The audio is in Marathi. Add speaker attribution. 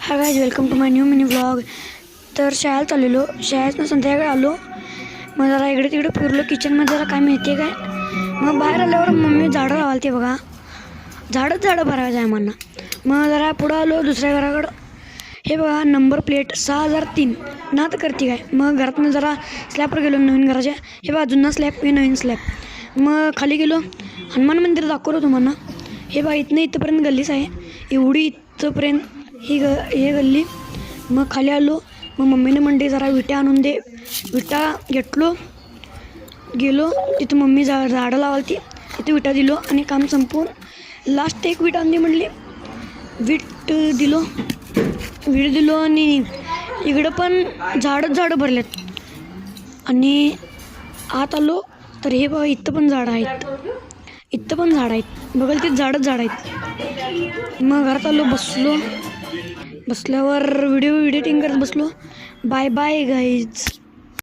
Speaker 1: High guys, welcome to my new mini vlog. तर शाळेत चाललेलो, शाळेतनं संध्याकाळी आलो. मग जरा इकडे तिकडे फिरलो, किचनमध्ये जरा काय मिळते काय. मग बाहेर आल्यावर मम्मी झाडं लावाल ते बघा, झाडं भरायचं आहे म्हणा. मग जरा पुढं आलो दुसऱ्या घराकडं. हे बघा नंबर प्लेट 6003 नात करते काय. मग घरातनं जरा स्लॅबवर गेलो नवीन घराच्या. हे बघा जुना स्लॅब, हे नवीन स्लॅब. मग खाली गेलो, हनुमान मंदिर दाखवलं तुम्हाला. हे बघा इथपर्यंत गल्लीच आहे, एवढी इथपर्यंत हे गल्ली. मग खाली आलो. मग मम्मीने म्हणते जरा विटा आणून दे. विटा घेतलो, गेलो तिथं. मम्मी झाडं लावाल ती, तिथे विटा दिलो आणि काम संपवून लास्ट एक विटा आणली म्हणली. वीट दिलो आणि इकडं पण झाडं भरलेत. आणि आत आलो तर हे बघा इथं पण झाडं आहेत, बघाल ते झाडच आहेत. मग घरात आलो, बसल्यावर व्हिडिओ एडिटिंग करत बसलो. Bye bye guys.